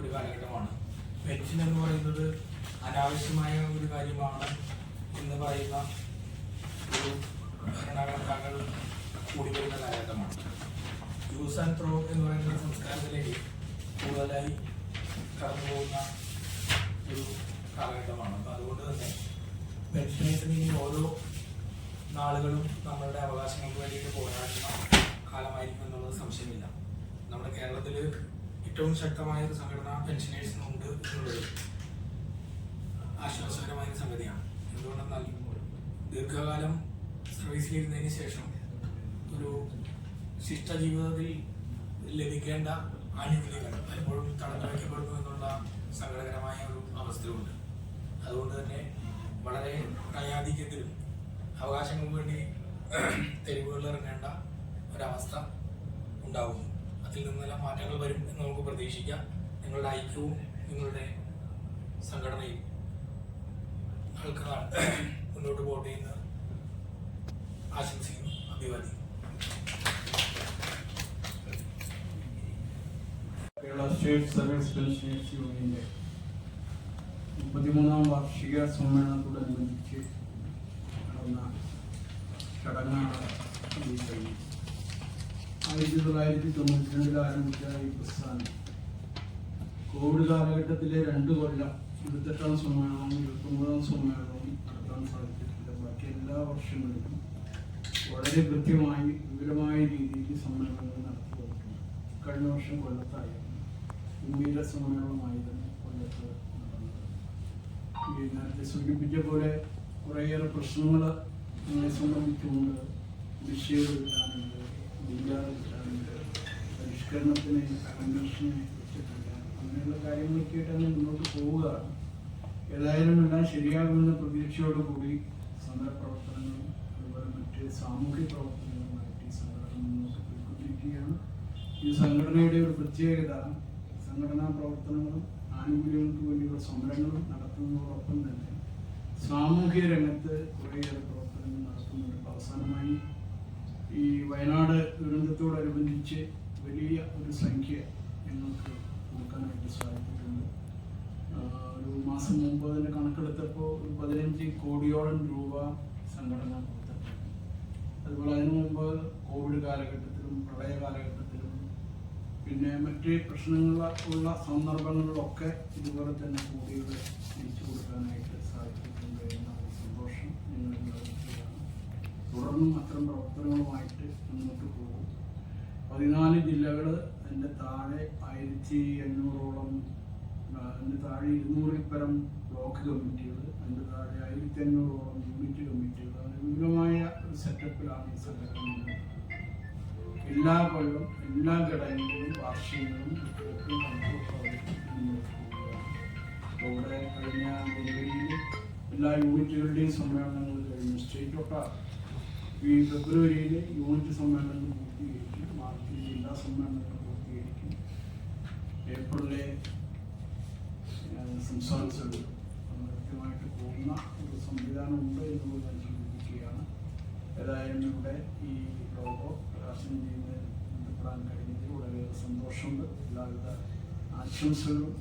ഒരു കാലഘട്ടമാണ്. പെൻഷൻ എന്ന് പറയുന്നത് അനാവശ്യമായ ഒരു കാര്യമാണ് എന്ന് പറയുന്ന ഒരു ഭരണകർത്താക്കൾ കൂടി വരുന്ന കാലഘട്ടമാണ്. യൂസ് ആൻഡ് ത്രോ എന്ന് പറയുന്ന സംസ്കാരത്തിലേക്ക് കൂടുതലായി കടന്നു പോകുന്ന ഒരു കാലഘട്ടമാണ്. അപ്പം അതുകൊണ്ട് തന്നെ പെൻഷനേഴ്സിന് ഇനി ഓരോ നാളുകളും നമ്മളുടെ അവകാശങ്ങൾക്ക് വേണ്ടിയിട്ട് പോരാടുന്ന കാലമായിരിക്കും എന്നുള്ളത് സംശയമില്ല. നമ്മുടെ കേരളത്തിൽ ഏറ്റവും ശക്തമായ ഒരു സംഘടന പെൻഷനേഴ്സിനുണ്ട് എന്നുള്ളത് ആശ്വാസകരമായ സംഗതിയാണ്. എന്തുകൊണ്ടെന്നാൽ ദീർഘകാലം സർവീസിലിരുന്നതിന് ശേഷം ഒരു ശിഷ്ട ജീവിതത്തിൽ ലഭിക്കേണ്ട ആനുകൂല്യങ്ങൾ പലപ്പോഴും തടഞ്ഞു വയ്ക്കപ്പെടുന്നു എന്നുള്ള സങ്കടകരമായ ഒരു അവസ്ഥയുണ്ട്. അതുകൊണ്ട് തന്നെ വളരെ പ്രയാധിക്യത്തിലും അവകാശങ്ങൾക്ക് വേണ്ടി തെരുവുകളിൽ ഇറങ്ങേണ്ട ഒരവസ്ഥ ഉണ്ടാകുന്നു. അതിൽ നിന്നെല്ലാം മാറ്റങ്ങൾ വരും എന്ന് നമുക്ക് പ്രതീക്ഷിക്കാം. നിങ്ങളുടെ ഐക്യവും നിങ്ങളുടെ സംഘടനയും ആൾക്കാർ മുന്നോട്ട് പോകട്ടെ എന്ന് ആശംസിക്കുന്നു. അഭിവാദ്യം. കേരള സ്റ്റേറ്റ് സർവീസ് പെൻഷനേഴ്സ് യൂണിയന്റെ 33ാം വാർഷിക സമ്മേളനത്തോടനുബന്ധിച്ച് നടന്ന ചടങ്ങാണ് ഈ കഴിഞ്ഞു. 1992 ആരംഭിച്ച ഈ പ്രസ്ഥാനം കോവിഡ് കാലഘട്ടത്തിലെ 2 കൊല്ലം 28ാം സമ്മേളനവും 29ാം സമ്മേളനവും നടത്താൻ സാധിച്ചിട്ടില്ല. ബാക്കി എല്ലാ വർഷങ്ങളിലും വളരെ കൃത്യമായി വിപുലമായ രീതിയിൽ സമ്മേളനങ്ങൾ നടത്തി വന്നിട്ടുണ്ട്. കഴിഞ്ഞ വർഷം കൊല്ലത്തായിരുന്നു ഗംഭീര സമ്മേളനമായിരുന്നു കൊല്ലത്ത് നടന്നത്. ഈ നേരത്തെ സൂചിപ്പിച്ച പോലെ കുറേയേറെ പ്രശ്നങ്ങൾ നമ്മളെ സംബന്ധിച്ചുകൊണ്ട് വിഷയം കിട്ടാനുണ്ട്, ബീജാറ് കിട്ടാനുണ്ട്, പരിഷ്കരണത്തിന് കൺവെൻഷനെ വെച്ചിട്ടില്ല, അങ്ങനെയുള്ള കാര്യങ്ങളൊക്കെയായിട്ട് തന്നെ മുന്നോട്ട് പോവുകയാണ്. ഏതായാലും എല്ലാം ശരിയാകുമെന്ന പ്രതീക്ഷയോടുകൂടി സമരപ്രവർത്തനങ്ങളും അതുപോലെ മറ്റ് സാമൂഹ്യ പ്രവർത്തനങ്ങളുമായിട്ട് ഈ സംഘടന മുന്നോട്ട് പോയിക്കൊണ്ടിരിക്കുകയാണ്. ഈ സംഘടനയുടെ ഒരു പ്രത്യേകത സംഘടനാ പ്രവർത്തനങ്ങളും ആനുകൂല്യങ്ങൾക്ക് വേണ്ടിയുള്ള സമരങ്ങളും നടത്തുന്നതോടൊപ്പം തന്നെ സാമൂഹ്യ രംഗത്ത് കുറേയേറെ പ്രവർത്തനങ്ങൾ നടത്തുന്നുണ്ട്. അവസാനമായി ഈ വയനാട് ദുരന്തത്തോടനുബന്ധിച്ച് വലിയ ഒരു സംഖ്യ ഞങ്ങൾക്ക് കൊടുക്കാനായിട്ട് സാധിച്ചിട്ടുണ്ട്. ഒരു മാസം മുമ്പ് അതിൻ്റെ കണക്കെടുത്തപ്പോൾ ഒരു 15 കോടിയോളം രൂപ സംഘടന കൊടുത്തിട്ടുണ്ട്. അതുപോലെ അതിനു മുമ്പ് കോവിഡ് കാലഘട്ടത്തിലും പ്രളയ കാലഘട്ടത്തിലും പിന്നെ മറ്റ് പ്രശ്നങ്ങളുള്ള സന്ദർഭങ്ങളിലൊക്കെ ഇതുപോലെ തന്നെ കോടികൾ തിരിച്ചു കൊടുക്കാനായിട്ട് സാധിച്ചിട്ടുണ്ട് എന്ന സന്തോഷം ഞങ്ങളുണ്ടായിരിക്കുകയാണ്. തുടർന്നും അത്തരം പ്രവർത്തനങ്ങളുമായിട്ട് മുന്നോട്ട് പോകും. 14 ജില്ലകൾ, അതിൻ്റെ താഴെ 1500ഓളം, അതിൻ്റെ താഴെ 200-ൽ പരം ബ്ലോക്ക് കമ്മിറ്റികൾ, അതിൻ്റെ താഴെ 1500ഓളം യൂണിറ്റ് കമ്മിറ്റികൾ, അങ്ങനെ വിപുലമായ ഒരു സെറ്റപ്പിലാണ് ഈ സംഘടന. എല്ലാ കൊല്ലം എല്ലാ ഘടകങ്ങളിലും വാർഷികങ്ങളും ഇവിടെ കഴിഞ്ഞ ജനുവരിയിൽ എല്ലാ യൂണിറ്റുകളുടെയും സമ്മേളനങ്ങൾ കഴിഞ്ഞു. സ്റ്റേറ്റ് ഒട്ടാകെ ഈ ഫെബ്രുവരിയിൽ യൂണിറ്റ് സമ്മേളനങ്ങൾ പൂർത്തീകരിക്കും, മാർച്ചിൽ ജില്ലാ സമ്മേളനങ്ങൾ പൂർത്തീകരിക്കും, ഏപ്രിലെ സംസ്ഥാന സഭ കൃത്യമായിട്ട് പോകുന്ന ഒരു സംവിധാനമുണ്ട് എന്നുള്ളത് ഞാൻ സൂചിപ്പിക്കുകയാണ്. ഏതായാലും ഇവിടെ ഈ ലോഗോ പ്രകാശനം ചെയ്യുന്നതിന് ബന്ധപ്പെടാൻ കഴിഞ്ഞതിൽ വളരെയേറെ സന്തോഷമുണ്ട്. എല്ലാവിധ ആശംസകളും